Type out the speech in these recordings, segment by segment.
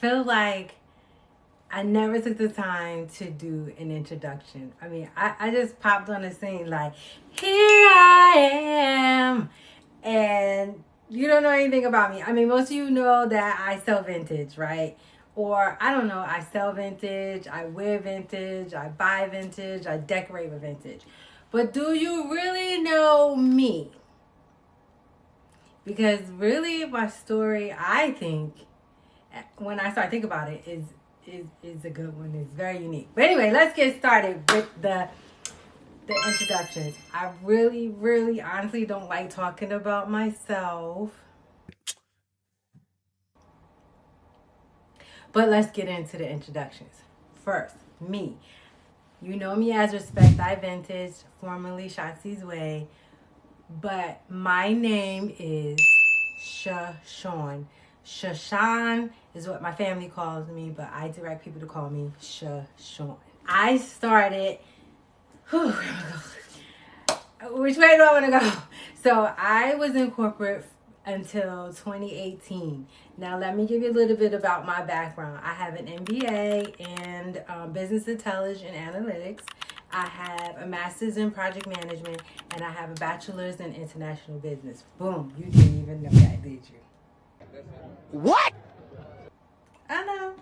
feel like I never took the time to do an introduction. I mean, I just popped on the scene like, here I am. And you don't know anything about me. I mean, most of you know that I sell vintage, right? Or I don't know, I sell vintage, I wear vintage, I buy vintage, I decorate with vintage. But do you really know me? Because really my story, I think, when I start thinking about it, is a good one. It's very unique. But anyway, let's get started with the introductions. I really honestly don't like talking about myself. But let's get into the introductions. First, me. You know me as Respect Thy Vintage, formerly Shotzi's Way. But my name is Shashawn. Shashawn is what my family calls me, but I direct people to call me Shashawn. I started, which way do I want to go? So I was in corporate until 2018. Now let me give you a little bit about my background. I have an MBA in business intelligence and analytics. I have a master's in project management, and I have a bachelor's in international business. Boom, you didn't even know that, did you? What? I know.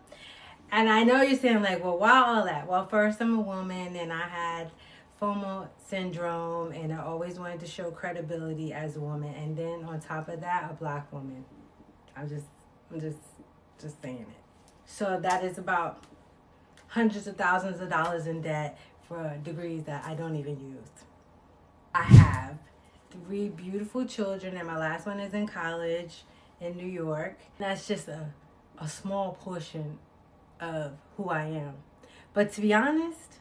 And I know you're saying like, well, why all that? Well, first I'm a woman and I had FOMO syndrome and I always wanted to show credibility as a woman. And then on top of that, a black woman. I'm just saying it. So that is about hundreds of thousands of dollars in debt for degrees that I don't even use. I have 3 beautiful children and my last one is in college in New York. That's just a small portion of who I am. But to be honest,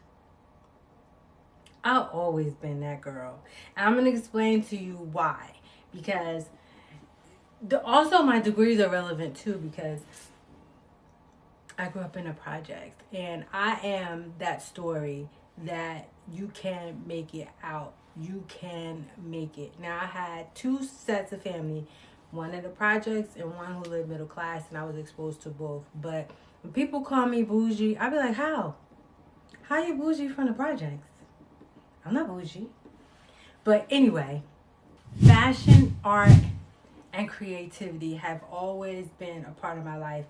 I've always been that girl. And I'm going to explain to you why. Because also my degrees are relevant too, because I grew up in a project. And I am that story that you can make it out. You can make it. Now I had 2 sets of family. One in the projects and one who lived middle class. And I was exposed to both. But when people call me bougie, I be like, how? How you bougie from the projects? I'm not bougie. But anyway, fashion, art, and creativity have always been a part of my life.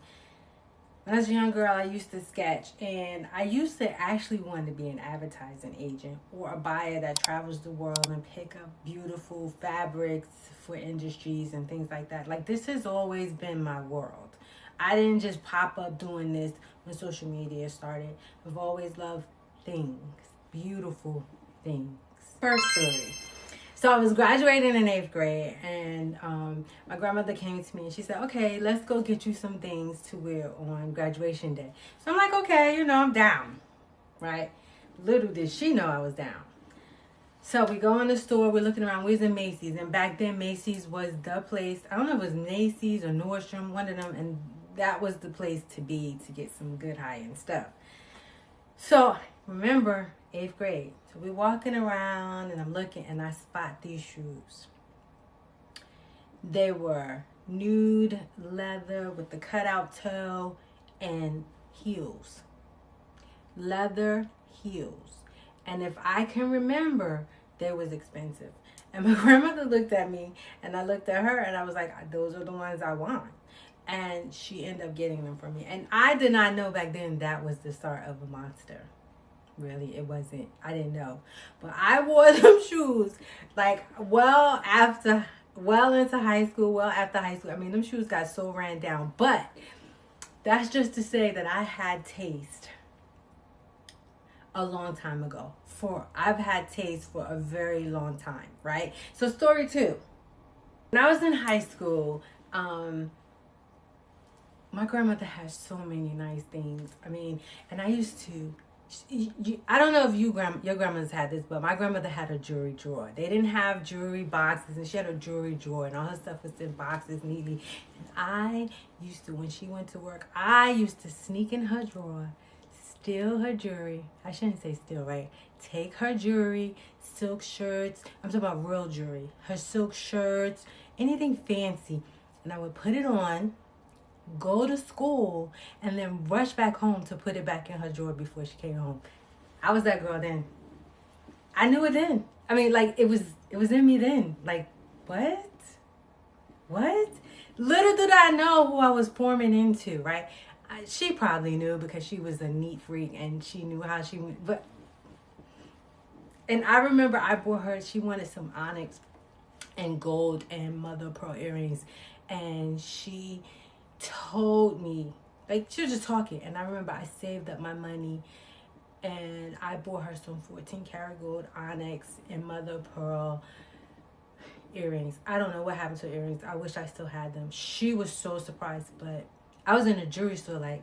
When I was a young girl, I used to sketch, and I used to actually want to be an advertising agent or a buyer that travels the world and pick up beautiful fabrics for industries and things like that. Like, this has always been my world. I didn't just pop up doing this when social media started. I've always loved things, beautiful things. First story. So I was graduating in 8th grade, and my grandmother came to me and she said, okay, let's go get you some things to wear on graduation day. So I'm like, okay, I'm down, right? Little did she know I was down. So we go in the store, we're looking around, we're in Macy's, and back then Macy's was the place. I don't know if it was Macy's or Nordstrom, one of them, and that was the place to be to get some good high-end stuff. So remember, 8th grade. So we're walking around and I'm looking and I spot these shoes. They were nude leather with the cutout toe and heels. Leather heels. And if I can remember, they was expensive. And my grandmother looked at me and I looked at her and I was like, those are the ones I want. And she ended up getting them for me. And I did not know back then that was the start of a monster. Really, it wasn't. I didn't know. But I wore them shoes like well into high school, well after high school. I mean, them shoes got so ran down. But that's just to say that I had taste a long time ago. I've had taste for a very long time, right? So story 2. When I was in high school, my grandmother had so many nice things. I mean, and I used to, I don't know if your grandmother's had this, but my grandmother had a jewelry drawer. They didn't have jewelry boxes, and she had a jewelry drawer, and all her stuff was in boxes neatly. And I used to, when she went to work, I used to sneak in her drawer, steal her jewelry. I shouldn't say steal, right? Take her jewelry, silk shirts. I'm talking about real jewelry. Her silk shirts, anything fancy. And I would put it on, go to school, and then rush back home to put it back in her drawer before she came home. I was that girl then. I knew it then. I mean, like, it was in me then. Like, what? What? Little did I know who I was forming into, right? She probably knew because she was a neat freak and she knew how she went. But, and I remember I bought her, she wanted some onyx and gold and mother of pearl earrings. And she told me, like, she was just talking. And I remember I saved up my money and I bought her some 14 karat gold onyx and mother of pearl earrings. I don't know what happened to her earrings. I wish I still had them. She was so surprised, but I was in a jewelry store like,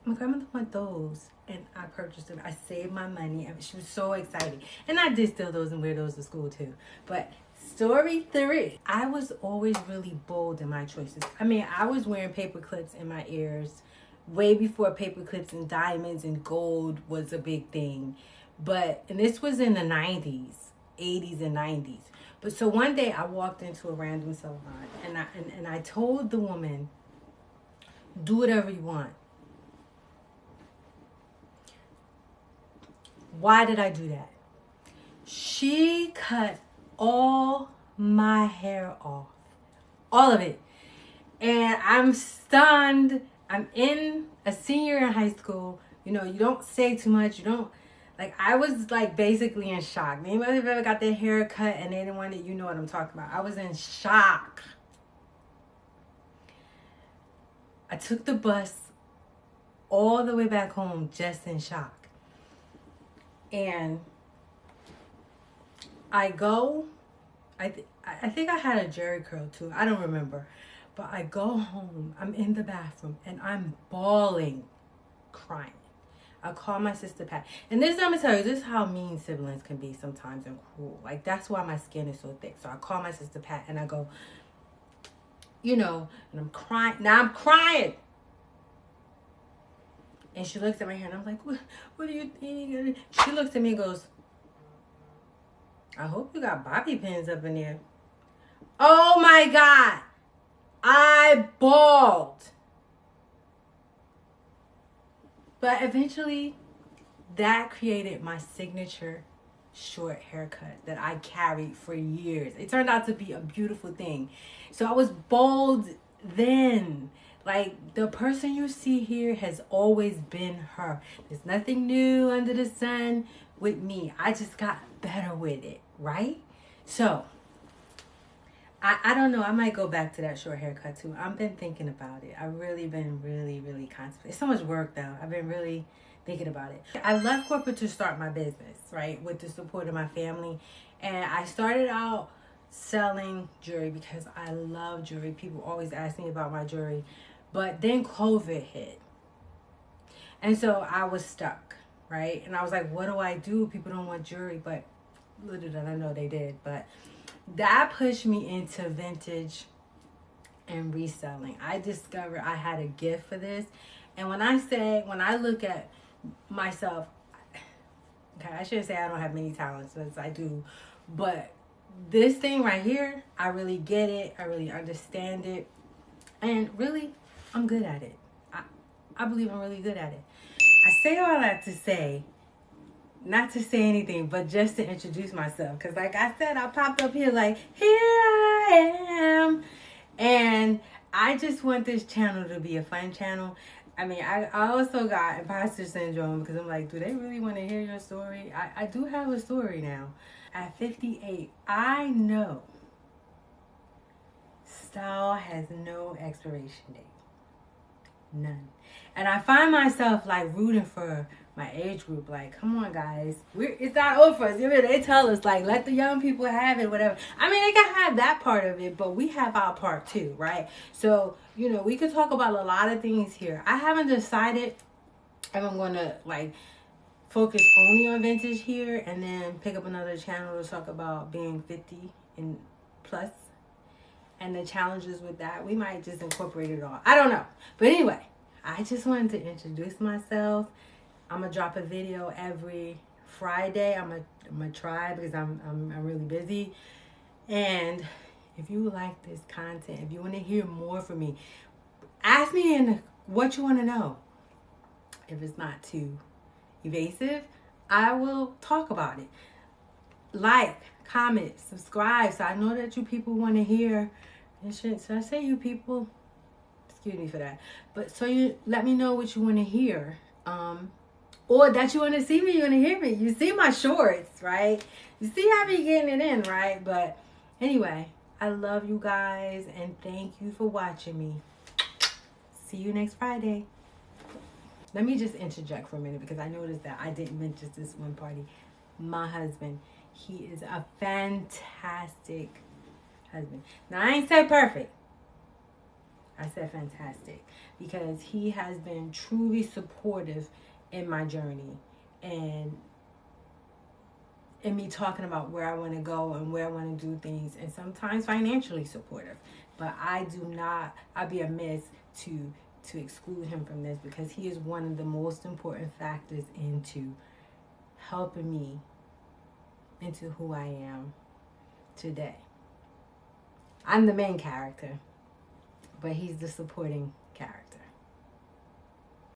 my grandmother want those, and I purchased them. I saved my money. I mean, she was so excited, and I did steal those and wear those to school too. But story 3, I was always really bold in my choices. I mean, I was wearing paper clips in my ears way before paper clips and diamonds and gold was a big thing. And this was in the 90s, 80s and 90s. But so one day I walked into a random salon and I told the woman, do whatever you want. Why did I do that? She cut all my hair off. All of it. And I'm stunned. I'm in a senior in high school. You know, you don't say too much. You don't, like, I was like basically in shock. Anybody ever got their hair cut and they didn't want it, you know what I'm talking about. I was in shock. I took the bus all the way back home just in shock. And I go, I think I had a jerry curl too. I don't remember. But I go home, I'm in the bathroom, and I'm bawling, crying. I call my sister Pat. And this, I'm going to tell you, this is how mean siblings can be sometimes and cruel. Like, that's why my skin is so thick. So I call my sister Pat, and I go, you know, and I'm crying. Now I'm crying. And she looks at my hair, and I'm like, what do you think? She looks at me and goes, I hope you got bobby pins up in there. Oh, my God. I bawled. But eventually, that created my signature short haircut that I carried for years. It turned out to be a beautiful thing. So I was bold then. Like, the person you see here has always been her. There's nothing new under the sun with me. I just got better with it, right? So, I don't know. I might go back to that short haircut too. I've been thinking about it. I've really been really contemplating. It's so much work though. I've been really thinking about it. I left corporate to start my business, right? With the support of my family. And I started out selling jewelry because I love jewelry. People always ask me about my jewelry. But then COVID hit. And so I was stuck, right? And I was like, what do I do? People don't want jewelry. But little did I know they did. But that pushed me into vintage and reselling. I discovered I had a gift for this. And when I look at myself, okay, I shouldn't say I don't have many talents, because I do. But this thing right here, I really get it. I really understand it. And really, I'm good at it. I believe I'm really good at it. I say all that to say, not to say anything, but just to introduce myself. Because like I said, I popped up here like, here I am. And I just want this channel to be a fun channel. I mean, I also got imposter syndrome because I'm like, do they really want to hear your story? I do have a story now. At 58, I know style has no expiration date. None. And I find myself like rooting for my age group. Like, come on, guys. It's not over for us. You know, they tell us, like, let the young people have it, whatever. I mean, they can have that part of it, but we have our part too, right? So, you know, we could talk about a lot of things here. I haven't decided if I'm going to, like, focus only on vintage here and then pick up another channel to talk about being 50 and plus and the challenges with that. We might just incorporate it all. I don't know. But anyway, I just wanted to introduce myself. I'm gonna drop a video every Friday. I'm gonna try because I'm really busy. And if you like this content, if you want to hear more from me, Ask me in what you want to know. If it's not too evasive, I will talk about it. Like, comment, subscribe, so I know that you people want to hear and shit. So I say you people, excuse me for that, but so you let me know what you want to hear, or that you want to see me, you want to hear me. You see my shorts, right? You see how me getting it in, right? But anyway, I love you guys and thank you for watching me. See you next Friday. Let me just interject for a minute because I noticed that I didn't mention this one party. My husband, he is a fantastic husband. Now, I ain't said perfect. I said fantastic because he has been truly supportive in my journey and in me talking about where I want to go and where I want to do things, and sometimes financially supportive. But I'd be amiss to exclude him from this because he is one of the most important factors into helping me into who I am today. I'm the main character, but he's the supporting character.